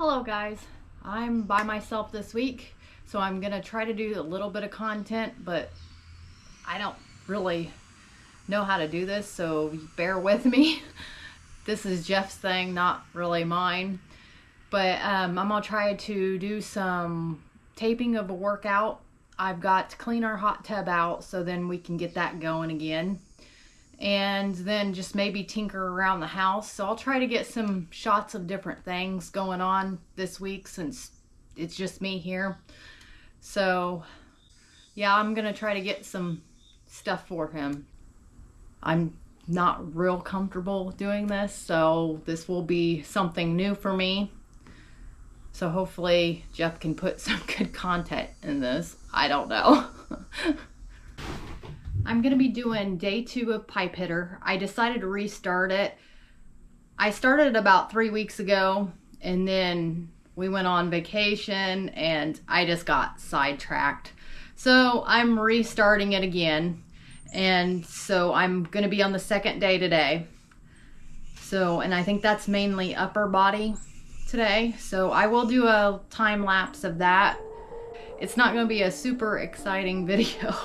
Hello guys, I'm by myself this week, so I'm gonna try to do a little bit of content, but I don't really know how to do this, so bear with me. This is Jeff's thing, not really mine, but I'm gonna try to do some taping of a workout. I've got to clean our hot tub out so then we can get that going again, and then just maybe tinker around the house. So I'll try to get some shots of different things going on this week since it's just me here. So yeah, I'm gonna try to get some stuff for him. I'm not real comfortable doing this, so this will be something new for me. So hopefully Jeff can put some good content in this. I don't know. I'm gonna be doing day 2 of Pipe Hitter. I decided to restart it. I started about 3 weeks ago, and then we went on vacation and I just got sidetracked. So I'm restarting it again. And so I'm gonna be on the second day today. So, and I think that's mainly upper body today. So I will do a time lapse of that. It's not gonna be a super exciting video.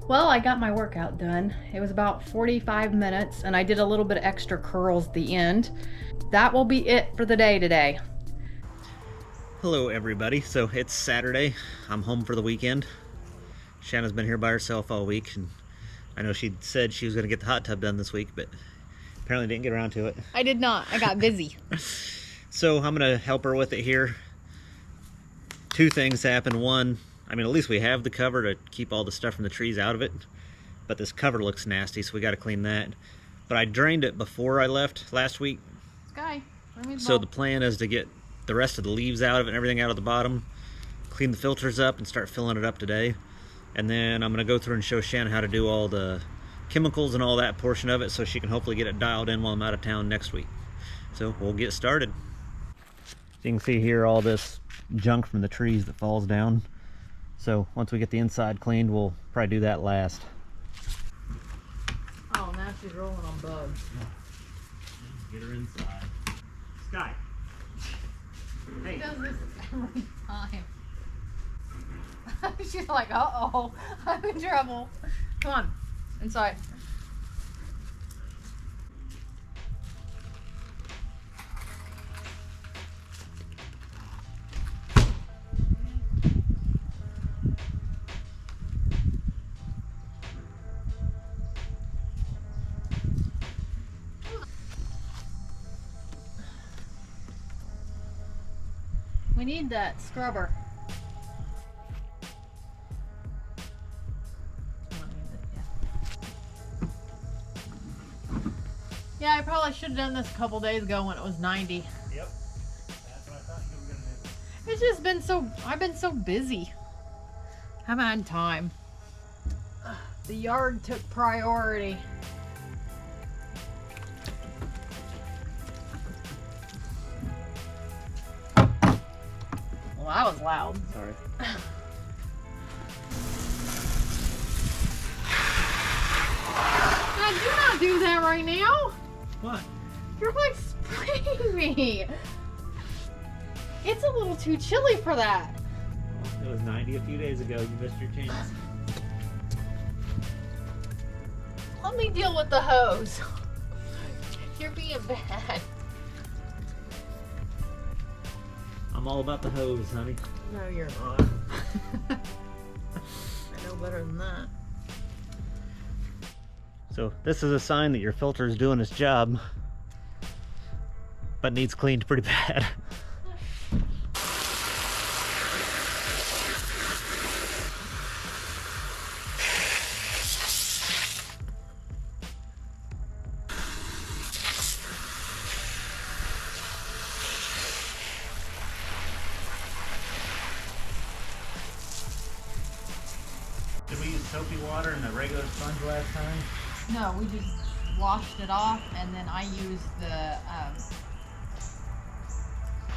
Well, I got my workout done. It was about 45 minutes and I did a little bit of extra curls at the end. That will be it for the day today. Hello everybody. So it's Saturday. I'm home for the weekend. Shanna's been here by herself all week, and I know she said she was going to get the hot tub done this week, but apparently didn't get around to it. I did not. I got busy. So I'm going to help her with it here. Two things happen. One, I mean, at least we have the cover to keep all the stuff from the trees out of it, but this cover looks nasty, so we got to clean that. But I drained it before I left last week. Sky, so the plan is to get the rest of the leaves out of it and everything out of the bottom, clean the filters up and start filling it up today. And then I'm going to go through and show Shanna how to do all the chemicals and all that portion of it, so she can hopefully get it dialed in while I'm out of town next week. So we'll get started. So you can see here all this junk from the trees that falls down. So once we get the inside cleaned, we'll probably do that last. Oh, now she's rolling on bugs. Get her inside. Sky. Hey. She does this every time. She's like, uh-oh, I'm in trouble. Come on, inside. We need that scrubber. Yeah, I probably should have done this a couple days ago when it was 90. Yep. That's what I thought you were going to do. It's just been so, I've been so busy. Haven't had time. The yard took priority. Well, that was loud. Sorry. God, do not do that right now. What? You're like spraying me. It's a little too chilly for that. It was 90 a few days ago. You missed your chance. Let me deal with the hose. You're being bad. I'm all about the hose, honey. No, you're not. I know better than that. So this is a sign that your filter is doing its job, but needs cleaned pretty bad. Did we use soapy water and the regular sponge last time? No, we just washed it off, and then I used the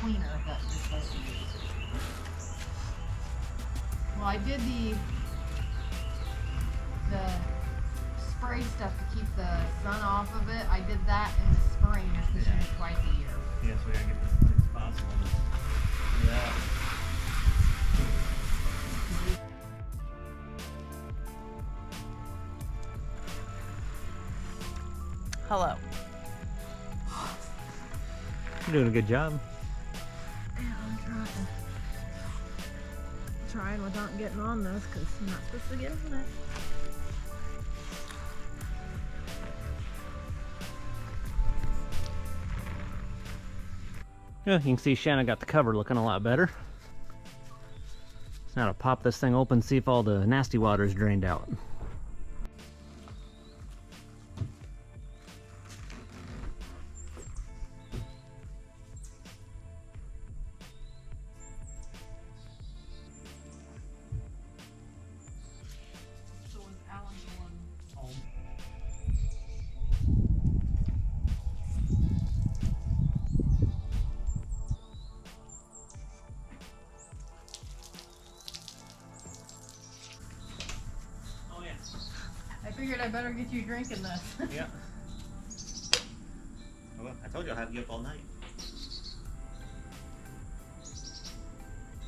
cleaner that you're supposed to use. Well, I did the spray stuff to keep the sun off of it. I did that in the spring. You're supposed to use twice a year. Yes, we gotta get this as clean as possible. Yeah. Hello. You're doing a good job. Yeah, I'm trying without getting on this because I'm not supposed to get on it. Yeah, you can see Shanna got the cover looking a lot better. Now to pop this thing open, see if all the nasty water is drained out. So was Alan the one home? Oh yeah. I figured I better get you drinking this. Yeah. Well, I told you I'll have you up all night.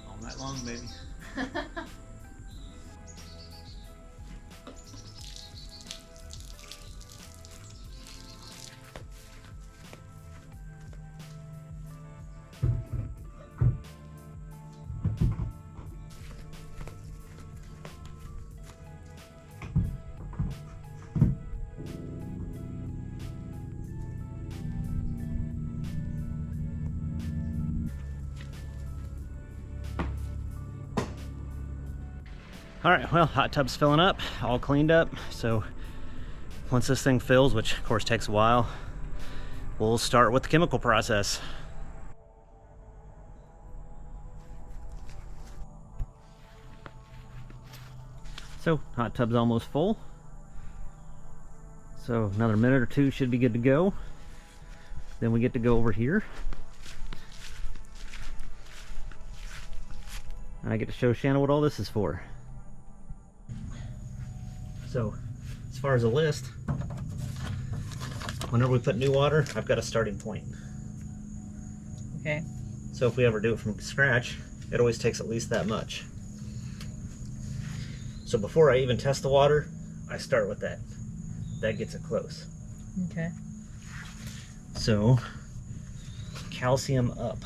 All night long, baby. All right, well, hot tub's filling up, all cleaned up. So once this thing fills, which of course takes a while, we'll start with the chemical process. So hot tub's almost full. So another minute or two should be good to go. Then we get to go over here. And I get to show Shanna what all this is for. So, as far as a list, whenever we put new water, I've got a starting point. Okay. So if we ever do it from scratch, it always takes at least that much. So before I even test the water, I start with that. That gets it close. Okay. So, calcium up.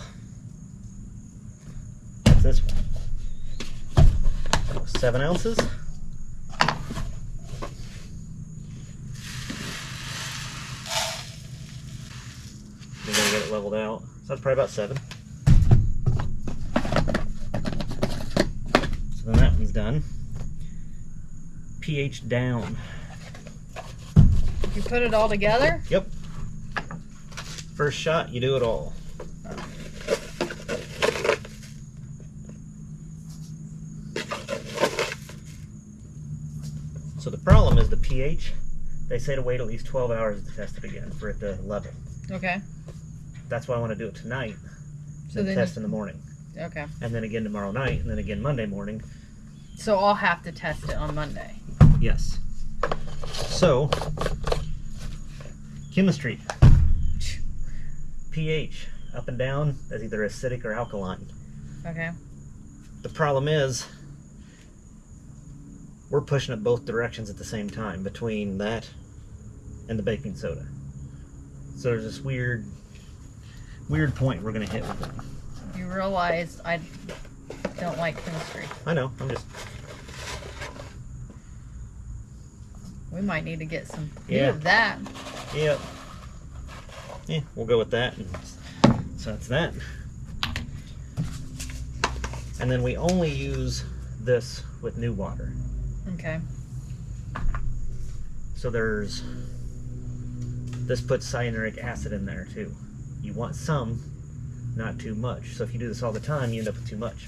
What's this one? 7 ounces. We're gonna get it leveled out. So that's probably about 7. So then that one's done. pH down. You put it all together? Yep. First shot, you do it all. So the problem is the pH. They say to wait at least 12 hours to test it again for it to level. Okay. That's why I want to do it tonight. So And then test in the morning. Okay. And then again tomorrow night, and then again Monday morning. So I'll have to test it on Monday. Yes. So, chemistry. pH, up and down, that's either acidic or alkaline. Okay. The problem is, we're pushing it both directions at the same time, between that and the baking soda. So there's this weird point we're gonna hit with it. realize I don't like chemistry. I know, I'm just... We might need to get some Yeah. of that. Yep. Yeah, we'll go with that. So that's that. And then we only use this with new water. Okay. So there's... This puts cyanuric acid in there too. You want some, not too much. So if you do this all the time, you end up with too much.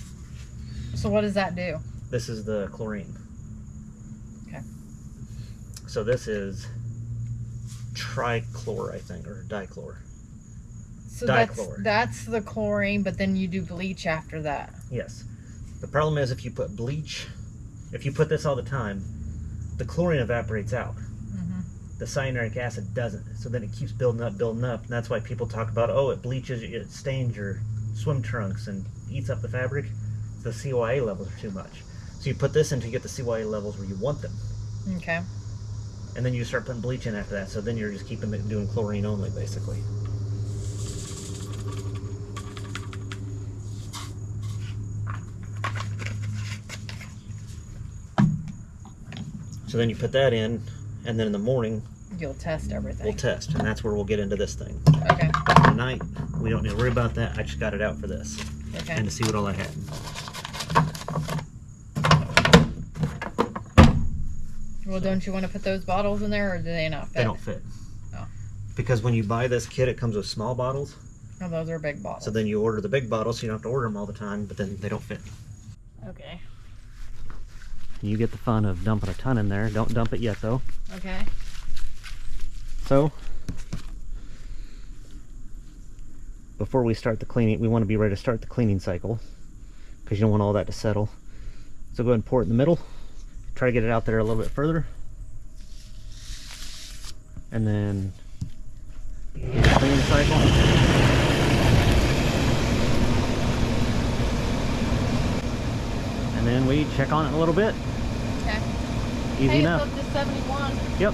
So what does that do? This is the chlorine. Okay. So this is trichlor, I think, or dichlor. So Dichlor. that's the chlorine, but then you do bleach after that. Yes. The problem is if you put bleach, if you put this all the time, the chlorine evaporates out. The cyanuric acid doesn't. So then it keeps building up, and that's why people talk about, oh, it bleaches, it stains your swim trunks and eats up the fabric. The CYA levels are too much. So you put this in to get the CYA levels where you want them. Okay. And then you start putting bleach in after that, so then you're just keeping it doing chlorine only, basically. So then you put that in, and then in the morning, You'll test everything. we'll test, and that's where we'll get into this thing. Okay. But tonight, we don't need to worry about that. I just got it out for this, Okay. and to see what all I had. Well, don't you want to put those bottles in there, or do they not fit? They don't fit. Oh. Because when you buy this kit, it comes with small bottles. Oh, those are big bottles. So then you order the big bottles, so you don't have to order them all the time, but then they don't fit. Okay. You get the fun of dumping a ton in there. Don't dump it yet, though. Okay. So, before we start the cleaning, we want to be ready to start the cleaning cycle, because you don't want all that to settle. So go ahead and pour it in the middle. Try to get it out there a little bit further. And then get the cleaning cycle. And then we check on it a little bit. Okay. Easy enough. It's up to 71. Yep.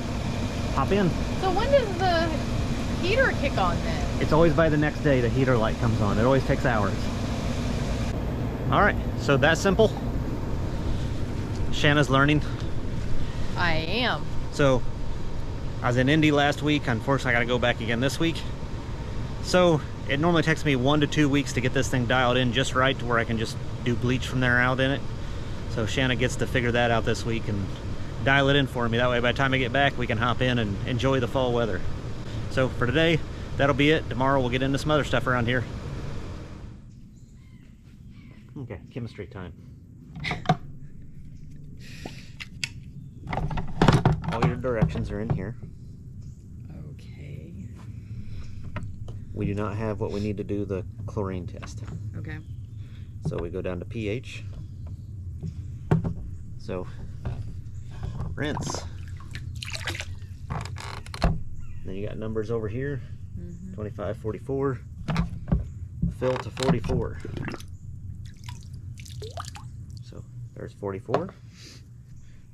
Hop in. So when does the heater kick on then? It's always by the next day the heater light comes on. It always takes hours. Alright, so that's simple. Shanna's learning. I am. So I was in Indy last week. Unfortunately, I got to go back again this week. So it normally takes me 1 to 2 weeks to get this thing dialed in just right to where I can just do bleach from there out in it. So Shanna gets to figure that out this week and dial it in for me. That way by the time I get back, we can hop in and enjoy the fall weather. So for today, that'll be it. Tomorrow we'll get into some other stuff around here. Okay, chemistry time. All your directions are in here. Okay. We do not have what we need to do the chlorine test. Okay. So we go down to pH. So rinse. Then you got numbers over here. 25, 44. Fill to 44. So there's 44.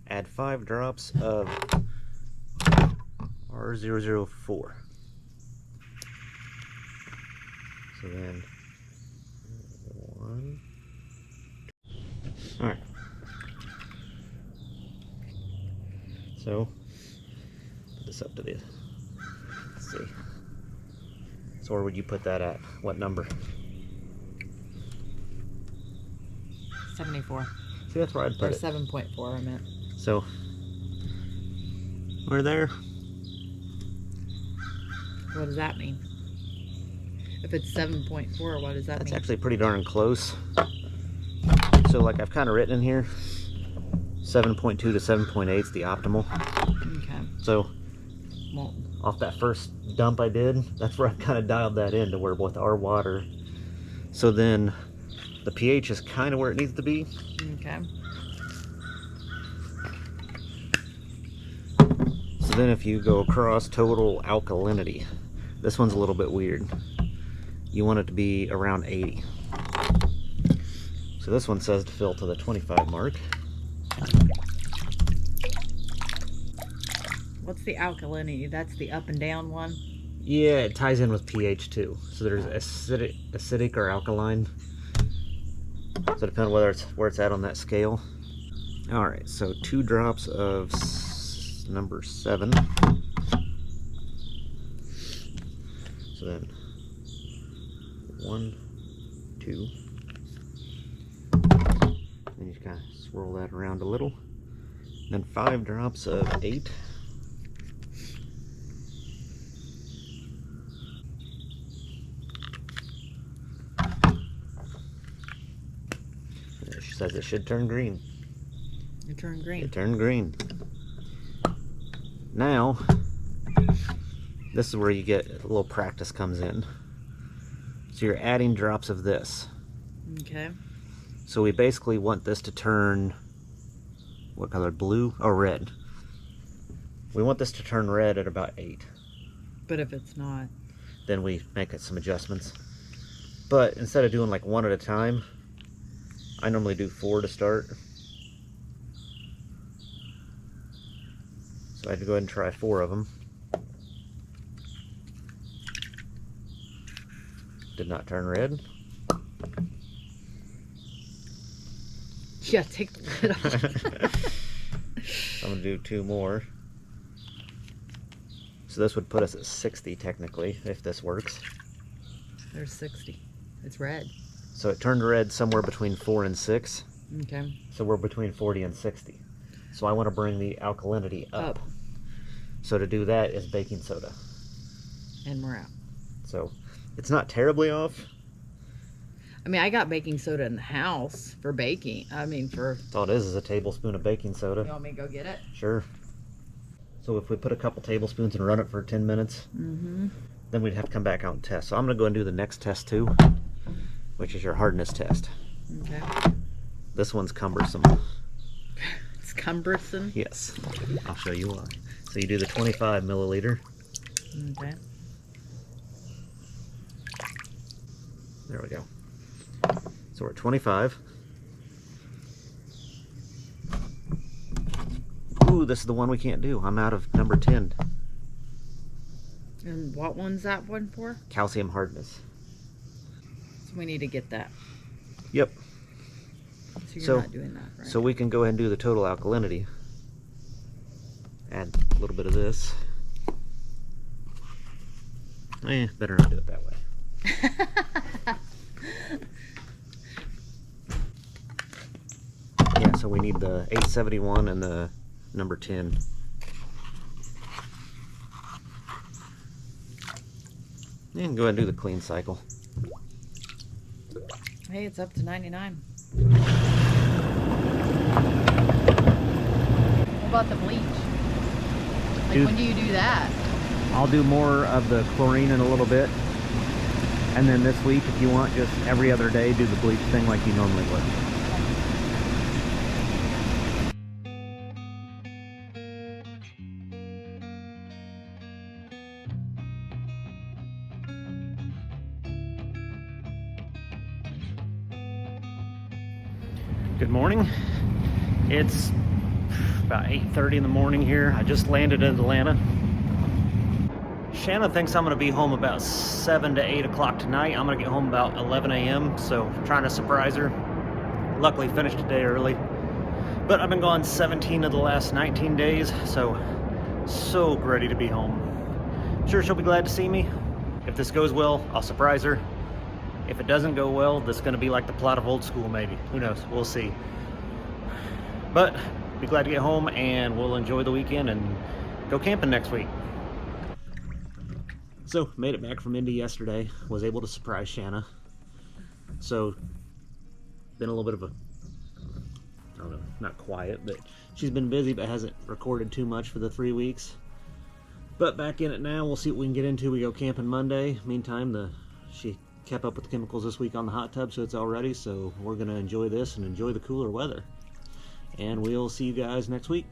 Add 5 drops of R004. So then 1. All right. So put this up to the. Let's see. So where would you put that at? What number? 74. See, that's where I'd Or put it. 7.4, I meant. So we're there. What does that mean? If it's 7.4, what does that That's mean? actually pretty darn close. So like I've kind of written in here, 7.2 to 7.8 is the optimal. Okay. So Well, off that first dump I did, that's where I kind of dialed that in to where with our water. So then the pH is kind of where it needs to be. okay. So then if you go across total alkalinity, this one's a little bit weird. You want it to be around 80. So this one says to fill to the 25 mark. What's the alkalinity? That's the up and down one? Yeah, it ties in with pH too. So there's acidic or alkaline. So depending on where it's at on that scale. All right, so 2 drops of number 7. So then 1, 2. Then you just kind of swirl that around a little. Then 5 drops of 8. She says it should turn green. It turned green. It turned green. Now, this is where you get a little practice comes in. So you're adding drops of this. Okay. So we basically want this to turn, what color? Blue or red? We want this to turn red at about 8. But if it's not, then we make some adjustments. But instead of doing like 1 at a time, I normally do 4 to start. So I had to go ahead and try 4 of them. Did not turn red. yeah, take the lid off. I'm gonna do 2 more. So this would put us at 60 technically, if this works. There's 60. It's red. So it turned red somewhere between 4 and 6. Okay. So we're between 40 and 60. So I want to bring the alkalinity up. So to do that is baking soda. And we're out. So it's not terribly off. I mean, I got baking soda in the house for baking. I mean, for... That's all it is a tablespoon of baking soda. You want me to go get it? Sure. So if we put a couple tablespoons and run it for 10 minutes, then we'd have to come back out and test. So I'm going to go and do the next test too, which is your hardness test. Okay. This one's cumbersome. It's cumbersome? Yes. I'll show you why. So you do the 25 milliliter. Okay. There we go. So we're at 25. Ooh, this is the one we can't do. I'm out of number 10. And what one's that one for? Calcium hardness. So we need to get that. Yep. So you're not doing that, right? So we can go ahead and do the total alkalinity. Add a little bit of this. Better not do it that way. Yeah, so we need the 871 and the number 10. And go ahead and do the clean cycle. Hey, it's up to 99. What about the bleach? Like, when do you do that? I'll do more of the chlorine in a little bit. And then this week, if you want, just every other day, do the bleach thing like you normally would. Good morning. It's about 8:30 in the morning here. I just landed in Atlanta. Shanna thinks I'm going to be home about 7 to 8 o'clock tonight. I'm going to get home about 11 a.m. So I'm trying to surprise her. Luckily finished today early. But I've been gone 17 of the last 19 days. So ready to be home. I'm sure she'll be glad to see me. If this goes well, I'll surprise her. If it doesn't go well, this is going to be like the plot of Old School maybe. Who knows? We'll see. But be glad to get home and we'll enjoy the weekend and go camping next week. So, made it back from Indy yesterday. Was able to surprise Shanna. So, been a little bit of a, I don't know, not quiet, but she's been busy but hasn't recorded too much for the 3 weeks. But back in it now. We'll see what we can get into. We go camping Monday. Meantime, she kept up with the chemicals this week on the hot tub, so it's all ready. So we're going to enjoy this and enjoy the cooler weather. And we'll see you guys next week.